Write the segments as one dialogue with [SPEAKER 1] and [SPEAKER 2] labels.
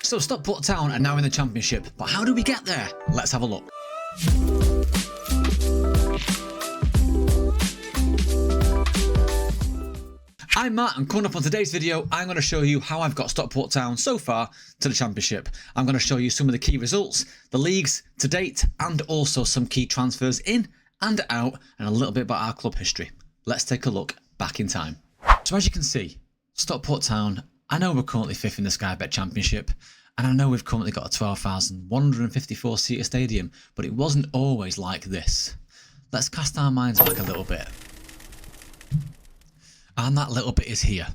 [SPEAKER 1] So Stockport Town are now in the Championship, but how do we get there? Let's have a look. I'm Matt, and coming up on today's video, I'm going to show you how I've got Stockport Town so far to the Championship. I'm going to show you some of the key results, the leagues to date, and also some key transfers in and out, and a little bit about our club history. Let's take a look back in time. So as you can see, Stockport Town, I know we're currently 5th in the Sky Bet Championship, and I know we've currently got a 12,154 seater stadium, but it wasn't always like this. Let's cast our minds back a little bit. And that little bit is here,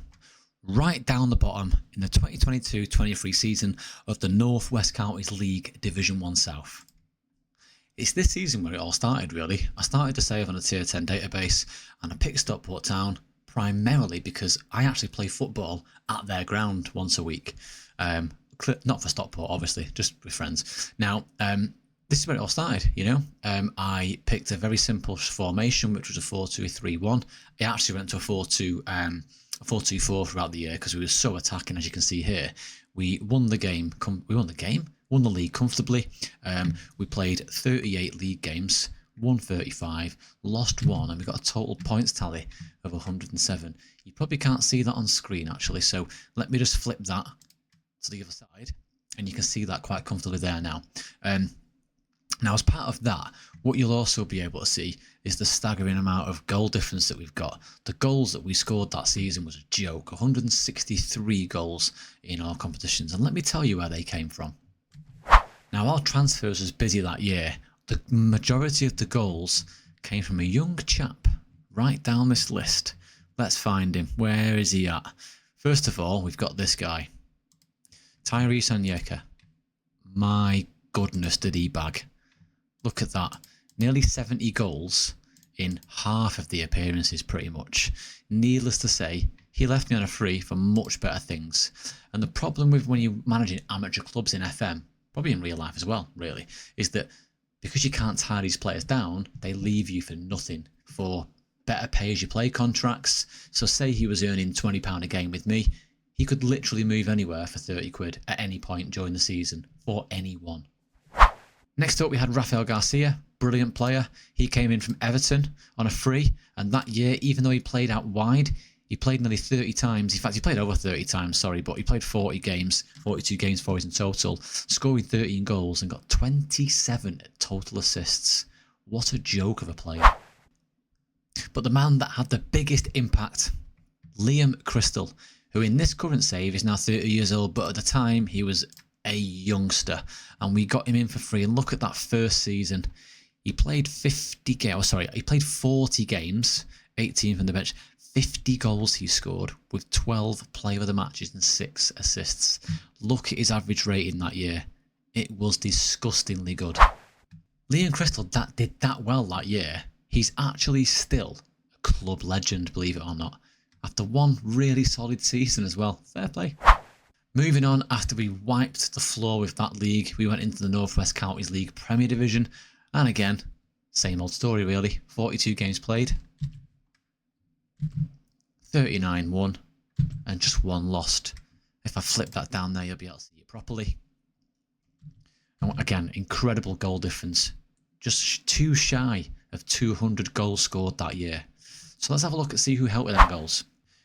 [SPEAKER 1] right down the bottom in the 2022-23 season of the North West Counties League Division 1 South. It's this season where it all started, really. I started to save on a Tier 10 database, and I picked Stockport Town primarily because I actually play football at their ground once a week. Not for Stockport, obviously, just with friends. Now, this is where it all started, you know. I picked a very simple formation, which was a 4-2-3-1. It actually went to a 4-2-4 throughout the year because we were so attacking, as you can see here. We won the game. Won the league comfortably. We played 38 league games, won 35, lost 1, and we got a total points tally of 107. You probably can't see that on screen, actually, so let me just flip that to the other side, and you can see that quite comfortably there now. Now, as part of that, what you'll also be able to see is the staggering amount of goal difference that we've got. The goals that we scored that season was a joke, 163 goals in all competitions, and let me tell you where they came from. Now, our transfers was busy that year. The majority of the goals came from a young chap right down this list. Let's find him. Where is he at? First of all, we've got this guy, Tyrese Onyeka. My goodness, did he bag. Look at that. Nearly 70 goals in half of the appearances, pretty much. Needless to say, he left me on a free for much better things. And the problem with when you're managing amateur clubs in FM, probably in real life as well, really, is that because you can't tie these players down, they leave you for nothing, for better pay-as-you-play contracts. So say he was earning £20 a game with me, he could literally move anywhere for 30 quid at any point during the season for anyone. Next up, we had Rafael Garcia, brilliant player. He came in from Everton on a free, and that year, even though he played out wide, he played nearly 30 times. In fact, he played over 30 times, sorry, but he played 40 games, 42 games for us in total, scoring 13 goals and got 27 total assists. What a joke of a player. But the man that had the biggest impact, Liam Crystal, who in this current save is now 30 years old, but at the time he was a youngster, and we got him in for free. And look at that first season. He played 40 games, 18 from the bench, 50 goals he scored with 12 player of the matches and 6 assists. Look at his average rating that year. It was disgustingly good. Liam Crystal did that well that year. He's actually still a club legend, believe it or not, after one really solid season as well. Fair play. Moving on, after we wiped the floor with that league, we went into the North West Counties League Premier Division. And again, same old story really. 42 games played, 39 won, and just 1 lost. If I flip that down there, you'll be able to see it properly. And again, incredible goal difference. Just too shy of 200 goals scored that year. So let's have a look and see who helped with them goals.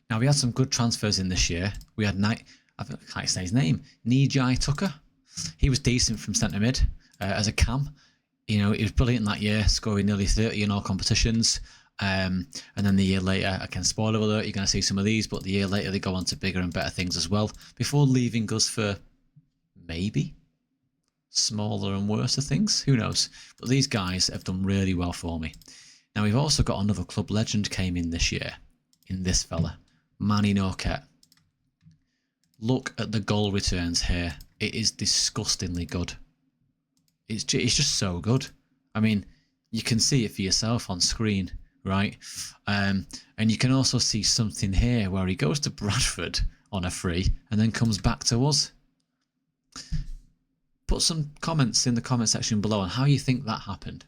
[SPEAKER 1] Now, we had some good transfers in this year. We had I can't say his name, Nijai Tucker. He was decent from centre mid as a cam. You know, he was brilliant that year, scoring nearly 30 in all competitions. And then the year later, again, spoiler alert, you're going to see some of these, but the year later they go on to bigger and better things as well, before leaving us for maybe smaller and worse things. Who knows? But these guys have done really well for me. Now, we've also got another club legend came in this year, in this fella, Manny Norquette. Look at the goal returns here. It is disgustingly good. It's just so good. I mean, you can see it for yourself on screen, right? And you can also see something here where he goes to Bradford on a free and then comes back to us. Put some comments in the comment section below on how you think that happened.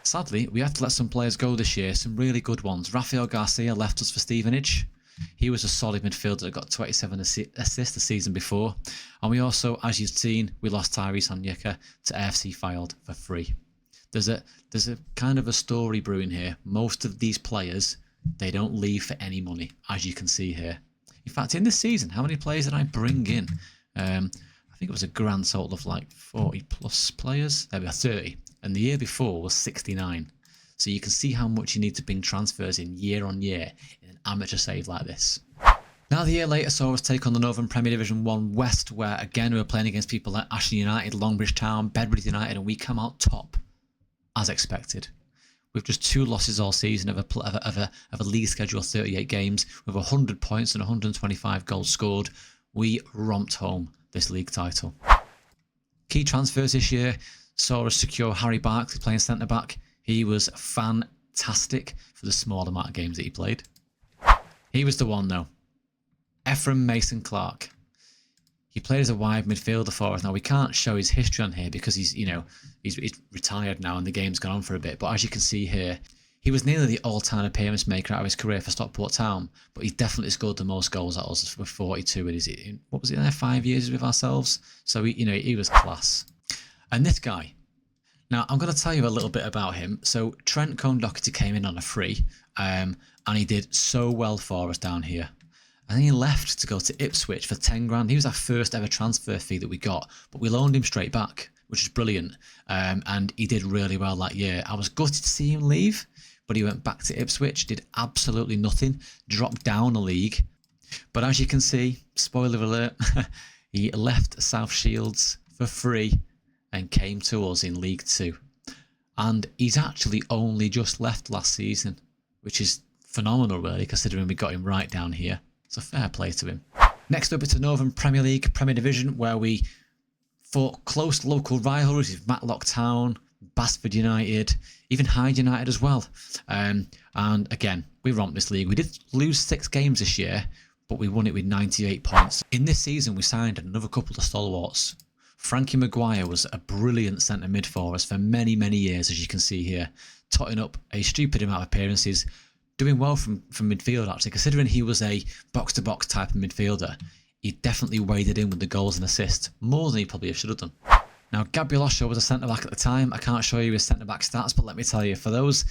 [SPEAKER 1] Sadly, we have to let some players go this year, some really good ones. Rafael Garcia left us for Stevenage. He was a solid midfielder that got 27 assists the season before. And we also, as you've seen, we lost Tyrese Onyeka to AFC Fylde for free. There's a kind of a story brewing here. Most of these players, they don't leave for any money, as you can see here. In fact, in this season, how many players did I bring in? I think it was a grand total of like 40 plus players. There we are, 30. And the year before was 69. So you can see how much you need to bring transfers in year on year in an amateur save like this. Now the year later saw us take on the Northern Premier Division 1 West, where again we were playing against people like Ashton United, Longbridge Town, Bedworth United, and we come out top, as expected. With just 2 losses all season of a league schedule of 38 games, with 100 points and 125 goals scored, we romped home this league title. Key transfers this year saw us secure Harry Barkley playing centre-back. He was fantastic for the small amount of games that he played. He was the one though. Ephraim Mason-Clark. He played as a wide midfielder for us. Now we can't show his history on here because he's retired now and the game's gone on for a bit. But as you can see here, he was nearly the all-time appearance maker out of his career for Stockport Town, but he definitely scored the most goals at us with 42 in what was it there, 5 years with ourselves. So he was class. And this guy, now I'm going to tell you a little bit about him. So Trent Cone-Doherty came in on a free, and he did so well for us down here. And then he left to go to Ipswich for 10 grand. He was our first ever transfer fee that we got, but we loaned him straight back, which is brilliant. And he did really well that year. I was gutted to see him leave, but he went back to Ipswich, did absolutely nothing, dropped down a league. But as you can see, spoiler alert, he left South Shields for free and came to us in League 2. And he's actually only just left last season, which is phenomenal really, considering we got him right down here. So fair play to him. Next up, it's the Northern Premier League, Premier Division, where we fought close local rivalries with Matlock Town, Basford United, even Hyde United as well. And again, we romped this league. We did lose 6 games this year, but we won it with 98 points. In this season, we signed another couple of stalwarts. Frankie Maguire was a brilliant centre mid for us for many, many years, as you can see here, totting up a stupid amount of appearances, doing well from midfield actually, considering he was a box-to-box type of midfielder. He definitely waded in with the goals and assists, more than he probably should have done. Now, Gabriel Osho was a centre-back at the time. I can't show you his centre-back stats, but let me tell you, for those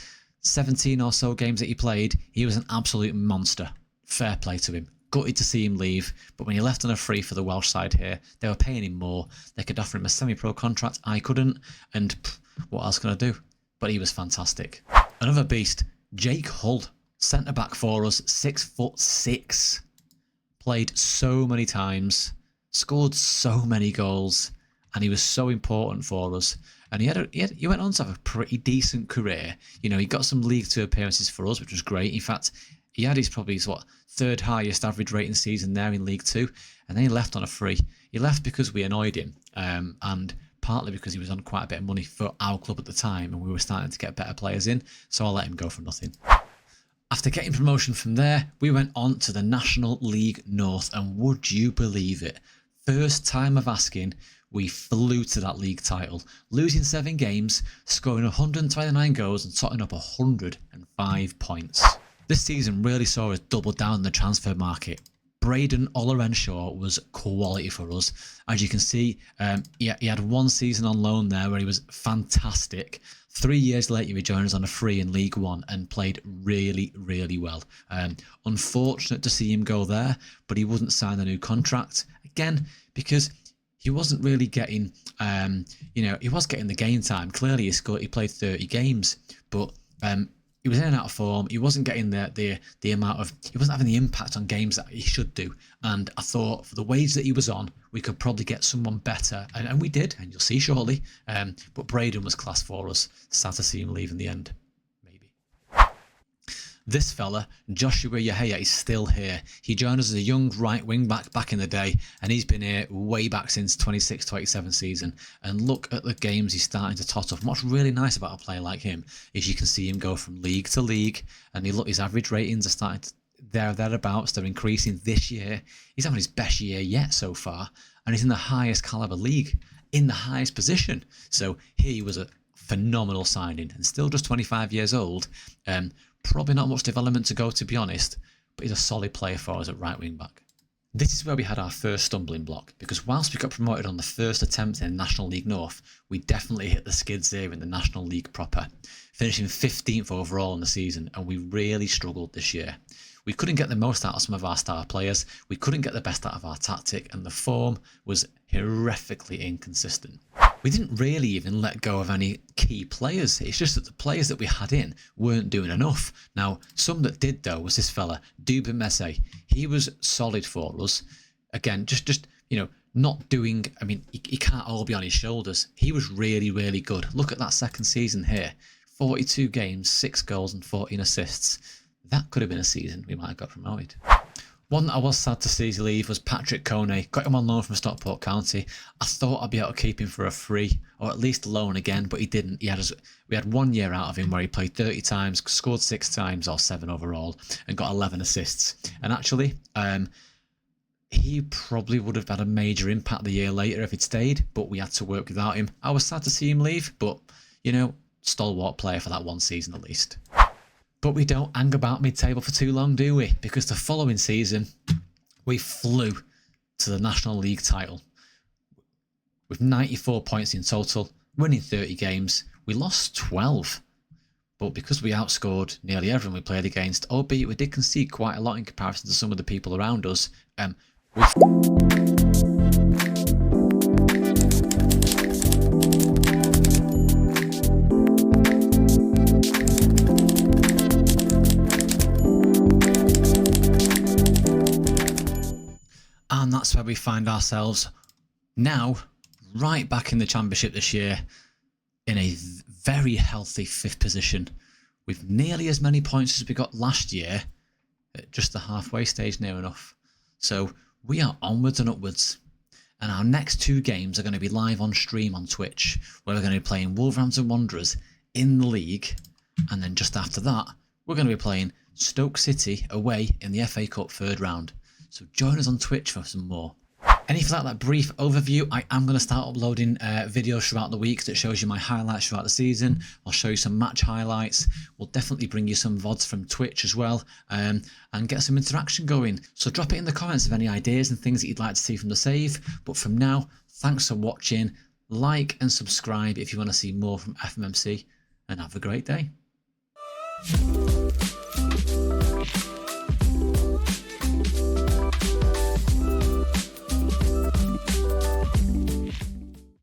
[SPEAKER 1] 17 or so games that he played, he was an absolute monster. Fair play to him. Gutted to see him leave, but when he left on a free for the Welsh side here, they were paying him more. They could offer him a semi-pro contract. I couldn't, and what else can I do? But he was fantastic. Another beast, Jake Hull, centre-back for us, 6'6", played so many times, scored so many goals, and he was so important for us. And he went on to have a pretty decent career. You know, he got some League 2 appearances for us, which was great. In fact, he had his probably third highest average rating season there in League 2, and then he left on a free. He left because we annoyed him, and partly because he was on quite a bit of money for our club at the time, and we were starting to get better players in, so I let him go for nothing. After getting promotion from there, we went on to the National League North, and would you believe it? First time of asking, we flew to that league title, losing 7 games, scoring 129 goals and totting up 105 points. This season really saw us double down in the transfer market. Braden Olorenshaw was quality for us. As you can see, he had 1 season on loan there where he was fantastic. 3 years later, he joined us on a free in League 1 and played really, really well. Unfortunate to see him go there, but he wouldn't sign a new contract. Again, because he wasn't really getting, he was getting the game time. Clearly, he played 30 games, but he was in and out of form. He wasn't getting the amount of, he wasn't having the impact on games that he should do. And I thought for the wage that he was on, we could probably get someone better. And we did, and you'll see shortly. But Braden was class for us. Sad to see him leave in the end. Maybe. This fella, Joshua Yahya, is still here. He joined us as a young right wing back in the day, and he's been here way back since 26-27 season. And look at the games he's starting to tot up. And what's really nice about a player like him is you can see him go from league to league, and his average ratings are starting to, thereabouts. They're increasing this year. He's having his best year yet so far, and he's in the highest caliber league, in the highest position. So he was a phenomenal signing, and still just 25 years old. Probably not much development to go, to be honest, but he's a solid player for us at right wing back. This is where we had our first stumbling block, because whilst we got promoted on the first attempt in National League North, we definitely hit the skids here in the National League proper, finishing 15th overall in the season, and we really struggled this year. We couldn't get the most out of some of our star players, we couldn't get the best out of our tactic, and the form was horrifically inconsistent. We didn't really even let go of any key players. It's just that the players that we had in weren't doing enough. Now, some that did though was this fella, Dubin Messe. He was solid for us. Again, just not doing. I mean, he can't all be on his shoulders. He was really, really good. Look at that second season here: 42 games, 6 goals, and 14 assists. That could have been a season we might have got promoted. One that I was sad to see leave was Patrick Coney. Got him on loan from Stockport County. I thought I'd be able to keep him for a free, or at least a loan again, but he didn't. We had 1 year out of him where he played 30 times, scored 6 times, or 7 overall, and got 11 assists. And actually, he probably would have had a major impact the year later if he'd stayed, but we had to work without him. I was sad to see him leave, but, stalwart player for that one season at least. But we don't hang about mid-table for too long, do we? Because the following season, we flew to the National League title with 94 points in total, winning 30 games. We lost 12, but because we outscored nearly everyone we played against, albeit we did concede quite a lot in comparison to some of the people around us, and that's where we find ourselves now, right back in the Championship this year, in a very healthy 5th position, with nearly as many points as we got last year, at just the halfway stage near enough. So we are onwards and upwards. And our next 2 games are going to be live on stream on Twitch, where we're going to be playing Wolverhampton Wanderers in the league. And then just after that, we're going to be playing Stoke City away in the FA Cup 3rd round. So join us on Twitch for some more. And if you like that brief overview, I am going to start uploading videos throughout the week that shows you my highlights throughout the season. I'll show you some match highlights. We'll definitely bring you some VODs from Twitch as well, and get some interaction going. So drop it in the comments of any ideas and things that you'd like to see from the save. But from now, thanks for watching. Like and subscribe if you want to see more from FMMC, and have a great day.